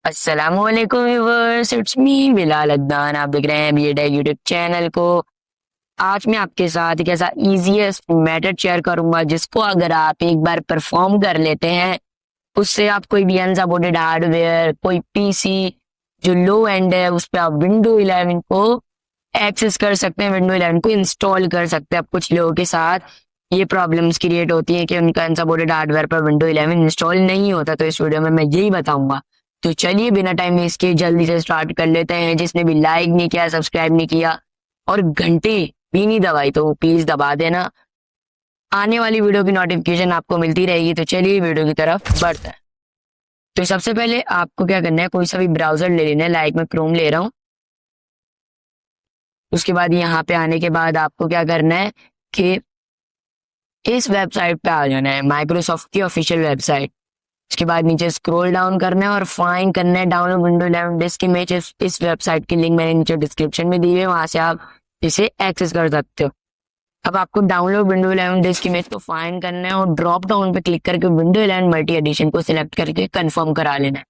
अस्सलामुअलैकुम viewers, it's me Bilal Adnan. आप देख रहे हैं BA यूट्यूब चैनल को। आज मैं आपके साथ एक ऐसा इजीएस्ट मेथड शेयर करूंगा जिसको अगर आप एक बार परफॉर्म कर लेते हैं, उससे आप कोई भी अनसपोर्टेड हार्डवेयर, कोई पीसी जो लो एंड है, उस पर आप विंडो 11 को एक्सेस कर सकते हैं, विंडो 11 को इंस्टॉल कर सकते हैं। अब कुछ लोगों के साथ ये प्रॉब्लम्स क्रिएट होती है कि उनका अनसपोर्टेड हार्डवेयर पर विंडो 11 इंस्टॉल नहीं होता, तो इस वीडियो में मैं यही बताऊंगा। तो चलिए बिना टाइम वेस्ट किए जल्दी से स्टार्ट कर लेते हैं। जिसने भी लाइक नहीं किया, सब्सक्राइब नहीं किया और घंटी भी नहीं दबाई तो प्लीज दबा देना। आने वाली वीडियो की नोटिफिकेशन आपको मिलती रहेगी। तो चलिए वीडियो की तरफ बढ़ते हैं। तो सबसे पहले आपको क्या करना है, कोई सा भी ब्राउजर ले लेना है। लाइक मैं क्रोम ले रहा हूँ। उसके बाद यहाँ पे आने के बाद आपको क्या करना है कि इस वेबसाइट पे आ जाना है, माइक्रोसॉफ्ट की ऑफिशियल वेबसाइट। उसके बाद नीचे स्क्रॉल डाउन करना है और फाइंड करना है डाउनलोड विंडो 11 डिस्क इमेज। इस वेबसाइट की लिंक मैंने नीचे डिस्क्रिप्शन में दी है, वहां से आप इसे एक्सेस कर सकते हो। अब आपको डाउनलोड विंडो 11 डिस्क इमेज को फाइंड करना है और ड्रॉप डाउन पे क्लिक करके विंडो 11 मल्टी एडिशन को सिलेक्ट करके कंफर्म करा लेना है।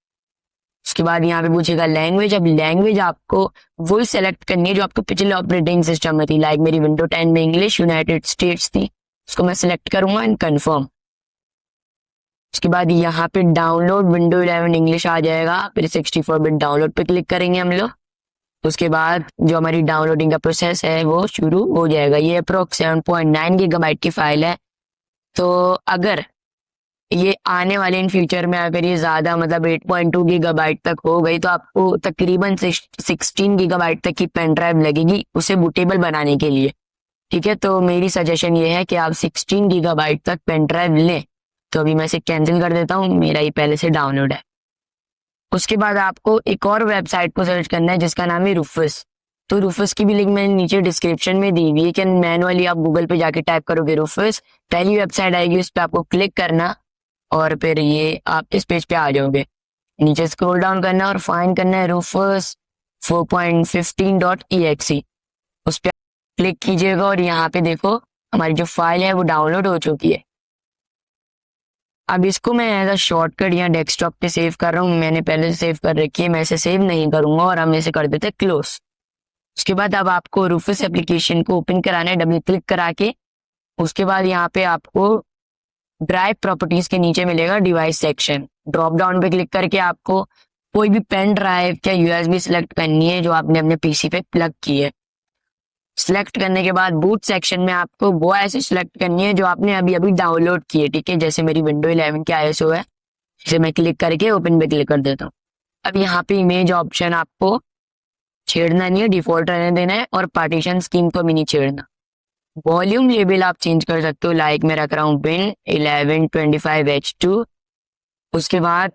उसके बाद यहाँ पे पूछेगा लैंग्वेज। अब लैंग्वेज आपको वही सेलेक्ट करनी है जो आपको पिछले ऑपरेटिंग सिस्टम में थी। लाइक मेरी विंडो 10 में इंग्लिश यूनाइटेड स्टेट्स थी, उसको मैं सिलेक्ट करूंगा एंड कंफर्म। उसके बाद यहाँ पे डाउनलोड विंडो 11 इंग्लिश आ जाएगा, फिर 64 बिट डाउनलोड पे क्लिक करेंगे हम लोग। उसके बाद जो हमारी डाउनलोडिंग का प्रोसेस है वो शुरू हो जाएगा। ये अप्रोक्स 7.9 गीगाबाइट की फाइल है। तो अगर ये आने वाले इन फ्यूचर में अगर ये ज्यादा मतलब 8.2 गीगाबाइट तक हो गई तो आपको तकरीबन 16 गीगाबाइट तक की पेन ड्राइव लगेगी उसे बूटेबल बनाने के लिए। ठीक है, तो मेरी सजेशन ये है कि आप 16 गीगाबाइट तक पेन ड्राइव लें। तो अभी मैं इसे कैंसिल कर देता हूँ, मेरा ये पहले से डाउनलोड है। उसके बाद आपको एक और वेबसाइट को सर्च करना है जिसका नाम है रूफस। तो रूफस की भी लिंक मैंने नीचे डिस्क्रिप्शन में दी हुई है कि मैनुअली आप गूगल पे जाके टाइप करोगे रूफस, पहली वेबसाइट आएगी, उस पर आपको क्लिक करना और फिर ये आप इस पेज पे आ जाओगे। नीचे स्क्रॉल डाउन करना और फाइंड करना है रूफस 4.15.exe। उस पर क्लिक कीजिएगा और यहाँ पे देखो हमारी जो फाइल है वो डाउनलोड हो चुकी है। अब इसको मैं एज अ शॉर्टकट यहाँ डेस्कटॉप पे सेव कर रहा हूँ, मैंने पहले से सेव कर रखी है, मैं इसे सेव नहीं करूंगा और हम इसे कर देते हैं क्लोज। उसके बाद अब आपको रूफस एप्लीकेशन को ओपन कराना है डबल क्लिक करा के। उसके बाद यहाँ पे आपको ड्राइव प्रॉपर्टीज के नीचे मिलेगा डिवाइस सेक्शन, ड्रॉप डाउन पे क्लिक करके आपको कोई भी पेन ड्राइव या यूएसबी सिलेक्ट करनी है जो आपने अपने पीसी पे प्लग की है। सिलेक्ट करने के बाद बूट सेक्शन में आपको वो ऐसे सिलेक्ट करनी है जो आपने अभी अभी डाउनलोड की है। ठीक है, जैसे मेरी विंडो 11 की ISO है, इसे मैं क्लिक करके ओपन पे क्लिक कर देता हूँ। अब यहाँ पे इमेज ऑप्शन आपको छेड़ना नहीं है, डिफॉल्ट रहने देना है और पार्टीशन स्कीम को भी नहीं छेड़ना। वॉल्यूम लेवल आप चेंज कर सकते हो, लाइक मैं रख रहा हूँ बिन 1125H2। उसके बाद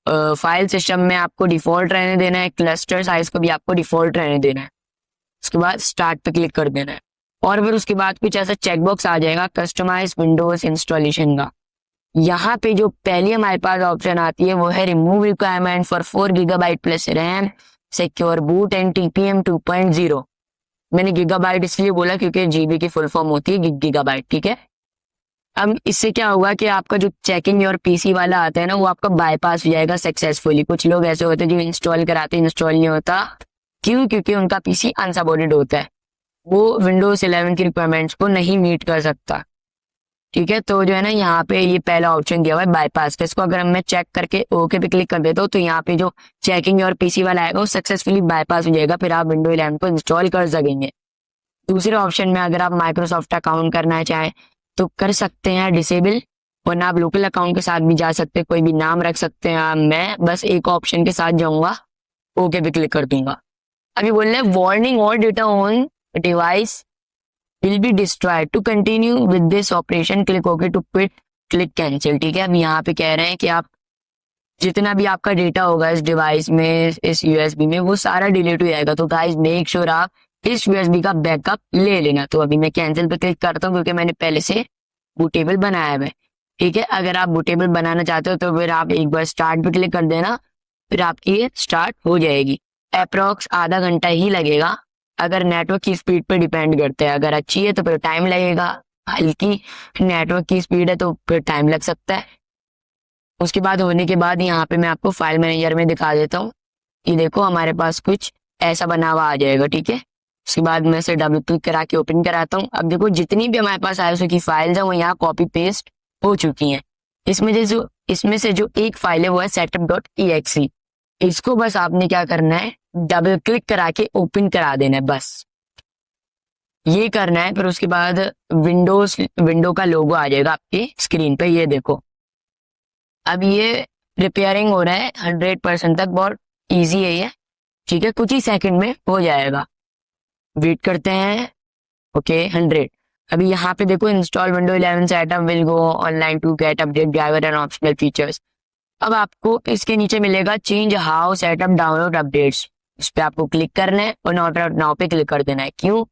फाइल सिस्टम में आपको डिफॉल्ट रहने देना है, क्लस्टर साइज को भी आपको डिफॉल्ट रहने देना है। उसके बाद स्टार्ट पे क्लिक कर देना है और फिर उसके बाद कुछ ऐसा चेकबॉक्स आ जाएगा कस्टमाइज विंडोज इंस्टॉलेशन का। यहाँ पे जो पहली हमारे पास ऑप्शन आती है वो है remove requirement for 4 gigabyte plus RAM, secure boot and TPM 2.0। मैंने गीगाबाइट इसलिए बोला क्योंकि जीबी की फुल फॉर्म होती है गीगाबाइट। ठीक है, अब इससे क्या होगा कि आपका जो चेकिंग योर पीसी वाला आता है ना, वो आपका बाईपास हो जाएगा सक्सेसफुली। कुछ लोग ऐसे होते हैं जो इंस्टॉल कराते इंस्टॉल नहीं होता, क्यों? क्योंकि उनका पीसी अनसपोर्टेड होता है, वो विंडोज 11 की रिक्वायरमेंट्स को नहीं मीट कर सकता। ठीक है, तो जो है ना यहाँ पे ये पहला ऑप्शन दिया हुआ है बाईपास का, इसको अगर मैं चेक करके ओके पे क्लिक कर देता हूँ तो यहाँ पे जो चेकिंग और पीसी वाला आएगा वो सक्सेसफुली बाईपास हो जाएगा, फिर आप विंडो 11 को इंस्टॉल कर सकेंगे। दूसरे ऑप्शन में अगर आप माइक्रोसॉफ्ट अकाउंट करना चाहें तो कर सकते हैं डिसेबल, वरना आप लोकल अकाउंट के साथ भी जा सकते हैं, कोई भी नाम रख सकते हैं। मैं बस एक ऑप्शन के साथ जाऊंगा, ओके पे क्लिक कर दूंगा। अभी बोल रहे हैं warning all data on device will be destroyed, to continue with this operation click okay, to quit click cancel. ठीक है, अब यहाँ पे कह रहे हैं कि आप जितना भी आपका डेटा होगा इस डिवाइस में, इस यूएसबी में, वो सारा डिलीट हो जाएगा। तो गाइस मेक श्योर आप इस यूएसबी का बैकअप ले लेना। तो अभी मैं कैंसिल पे क्लिक करता हूँ क्योंकि मैंने पहले से बूटेबल बनाया है। ठीक है, अगर आप बूटेबल बनाना चाहते हो तो फिर आप एक बार स्टार्ट पे क्लिक कर देना, फिर आपकी ये स्टार्ट हो जाएगी। अप्रोक्स आधा घंटा ही लगेगा, अगर नेटवर्क की स्पीड पे डिपेंड करते हैं। अगर अच्छी है तो फिर टाइम लगेगा, हल्की नेटवर्क की स्पीड है तो फिर टाइम लग सकता है। उसके बाद होने के बाद यहाँ पे मैं आपको फाइल मैनेजर में दिखा देता हूँ। ये देखो हमारे पास कुछ ऐसा बना हुआ आ जाएगा, ठीक है। उसके बाद मैं इसे डबल क्लिक करा के ओपन कराता हूँ। अब देखो जितनी भी हमारे पास आईएसओ की फाइल्स है वो यहाँ कॉपी पेस्ट हो चुकी हैं। इसमें से जो एक फाइल है वो है setup.exe। इसको बस आपने क्या करना है, डबल क्लिक करा के ओपन करा देना है, बस ये करना है। फिर उसके बाद विंडो का लोगो आ जाएगा आपकी स्क्रीन पे, ये देखो। अब ये प्रिपेयरिंग हो रहा है 100% तक, बहुत इजी है ये, ठीक है, कुछ ही सेकंड में हो जाएगा। वेट करते हैं। ओके 100। अभी यहाँ पे देखो install window 11 setup will go online to get update driver and optional features. अब आपको इसके नीचे मिलेगा change how setup download updates, उस पर आपको क्लिक करना है और नॉट नाउ पे क्लिक कर देना है। क्यों,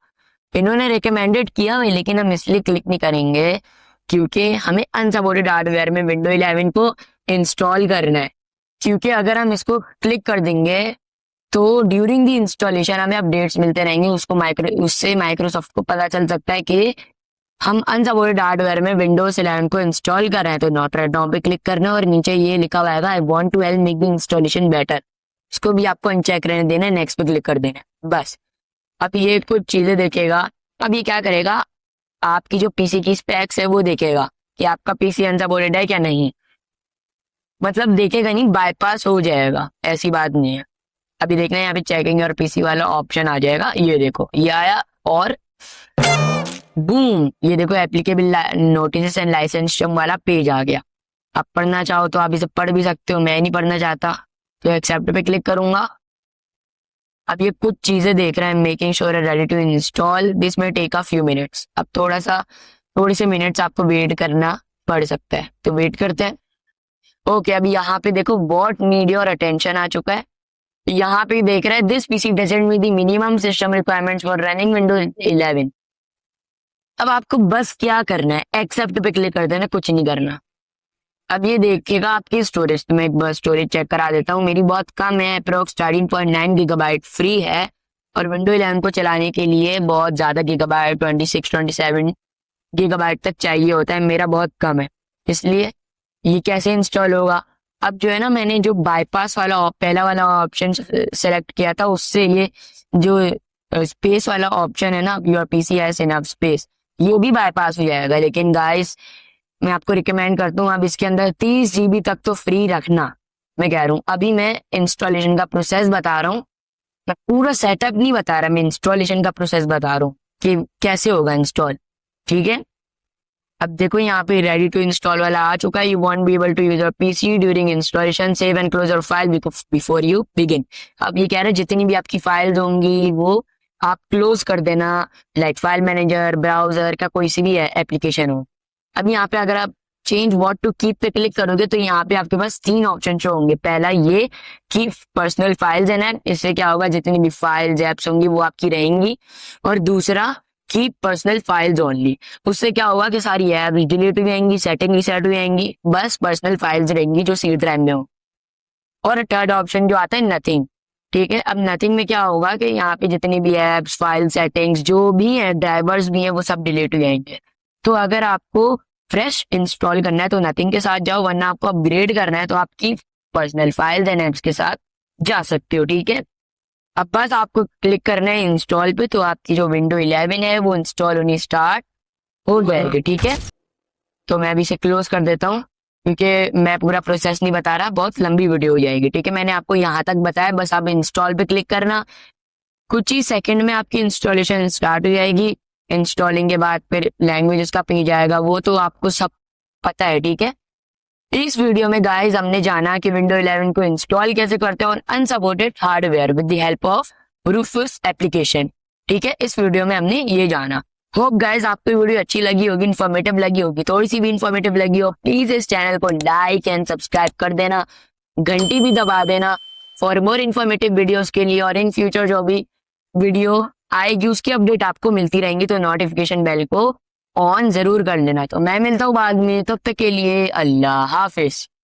इन्होंने रिकमेंडेड किया हुआ है, लेकिन हम इसलिए क्लिक नहीं करेंगे क्योंकि हमें अनसपोर्टेड हार्डवेयर में विंडो 11 को इंस्टॉल करना है। क्योंकि अगर हम इसको क्लिक कर देंगे तो ड्यूरिंग दी इंस्टॉलेशन हमें अपडेट्स मिलते रहेंगे, उससे माइक्रोसॉफ्ट को पता चल सकता है कि हम अनसपोर्टेड हार्डवेयर में विंडोज 11 को इंस्टॉल कर रहे हैं। तो नॉट राइट नाउ पे क्लिक करना है और नीचे ये लिखा हुआ है I want to help make the installation better, इसको भी आपको अनचेक रहने देना है, नेक्स्ट पे क्लिक कर देना है, बस। अब ये कुछ चीजें देखेगा। अब ये क्या करेगा, आपकी जो पीसी की स्पेक्स है वो देखेगा कि आपका पीसी अनसपोर्टेड है क्या नहीं। मतलब देखेगा नहीं, बाईपास हो जाएगा, ऐसी बात नहीं है। अभी देखना है यहाँ पे चेकिंग और पीसी वाला ऑप्शन आ जाएगा, ये देखो ये आया और बूम, ये देखो एप्लीकेबल नोटिस एंड लाइसेंस वाला पेज आ गया। आप पढ़ना चाहो तो आप इसे पढ़ भी सकते हो, मैं नहीं पढ़ना चाहता तो एक्सेप्ट पे क्लिक करूंगा। अब ये कुछ चीजें देख रहे हैं, making sure ready to install, this may take a few minutes. अब थोड़ी से मिनट्स आपको वेट करना पड़ सकता है, तो वेट करते हैं। ओके अभी यहाँ पे देखो व्हाट नीड योर अटेंशन आ चुका है। यहाँ पे देख रहा है this PC doesn't meet the minimum system requirements for running Windows 11। अब आपको बस क्या करना है, एक्सेप्ट पे क्लिक कर देना, कुछ नहीं करना। अब ये देखेगा आपकी स्टोरेज, तो मैं एक बार स्टोरेज चेक करा देता हूँ, मेरी बहुत कम है, अप्रोक्स 13.9 गीगाबाइट फ्री है। और विंडो 11 को चलाने के लिए बहुत ज्यादा गीगाबाइट 26-27 गीगाबाइट तक चाहिए होता है, मेरा बहुत कम है, इसलिए ये कैसे इंस्टॉल होगा। अब जो है ना, मैंने जो बाईपास वाला पहला वाला ऑप्शन सेलेक्ट किया था, उससे ये जो स्पेस वाला ऑप्शन है ना, your PC has enough space, ये भी बाईपास हो जाएगा। लेकिन गाइस मैं आपको रिकमेंड करता हूँ आप इसके अंदर 30 GB तक तो फ्री रखना। मैं कह रहा हूँ अभी मैं इंस्टॉलेशन का प्रोसेस बता रहा हूँ, मैं पूरा सेटअप नहीं बता रहा, मैं इंस्टॉलेशन का प्रोसेस बता रहा हूँ कि कैसे होगा इंस्टॉल, ठीक है। अब देखो यहाँ पे रेडी टू इंस्टॉल वाला आ चुका है। You won't be able to use your PC during installation, save and close your file before you begin. अब ये कह रहे हैं जितनी भी आपकी फाइल्स होंगी वो आप क्लोज कर देना, लाइक फाइल मैनेजर, ब्राउजर का कोई सी भी एप्लीकेशन हो। अब यहाँ पे अगर आप चेंज व्हाट टू कीप पे क्लिक करोगे तो यहाँ पे आपके पास 3 ऑप्शन शो होंगे। पहला ये keep personal files and app, इससे क्या होगा जितनी भी फाइल्स एप्स होंगी वो आपकी रहेंगी। और दूसरा कीप पर्सनल फाइल्स ओनली, उससे क्या होगा कि सारी ऐप्स डिलीट हो जाएंगी, सेटिंग रीसेट हो जाएंगी, बस पर्सनल फाइल्स रहेंगी जो सी ड्राइव में हो। और थर्ड ऑप्शन जो आता है नथिंग, ठीक है। अब नथिंग में क्या होगा कि यहाँ पे जितनी भी एप्स, फाइल सेटिंग्स जो भी है, ड्राइवर्स भी हैं, वो सब डिलीट हो जाएंगे। तो अगर आपको फ्रेश इंस्टॉल करना है तो नथिंग के साथ जाओ, वरना आपको अपग्रेड करना है तो आपकी पर्सनल फाइल्स एंड एप्स के साथ जा सकते हो, ठीक है। अब बस आपको क्लिक करना है इंस्टॉल पे, तो आपकी जो विंडो 11 है वो इंस्टॉल होनी स्टार्ट हो जाएगी, ठीक है। तो मैं अभी इसे क्लोज कर देता हूँ क्योंकि मैं पूरा प्रोसेस नहीं बता रहा, बहुत लंबी वीडियो हो जाएगी, ठीक है। मैंने आपको यहाँ तक बताया, बस आप इंस्टॉल पे क्लिक करना, कुछ ही सेकंड में आपकी इंस्टॉलेशन स्टार्ट हो जाएगी। इंस्टॉलिंग के बाद फिर लैंग्वेजेस का पेज आएगा, वो तो आपको सब पता है, ठीक है। इस वीडियो में गाइस हमने जाना कि विंडो 11 को इंस्टॉल कैसे करते हैं और unsupported hardware with the help of Rufus application, ठीक है। इस वीडियो में हमने ये जाना। होप गाइस आपको ये वीडियो अच्छी लगी होगी, इन्फॉर्मेटिव लगी होगी, थोड़ी सी भी इन्फॉर्मेटिव लगी हो प्लीज इस चैनल को लाइक एंड सब्सक्राइब कर देना, घंटी भी दबा देना फॉर मोर इन्फॉर्मेटिव वीडियोस के लिए। और इन फ्यूचर जो भी वीडियो आएगी उसकी अपडेट आपको मिलती रहेंगी, तो नोटिफिकेशन बेल को ऑन जरूर कर लेना। तो मैं मिलता हूँ बाद में, तब तक के लिए अल्लाह हाफिज।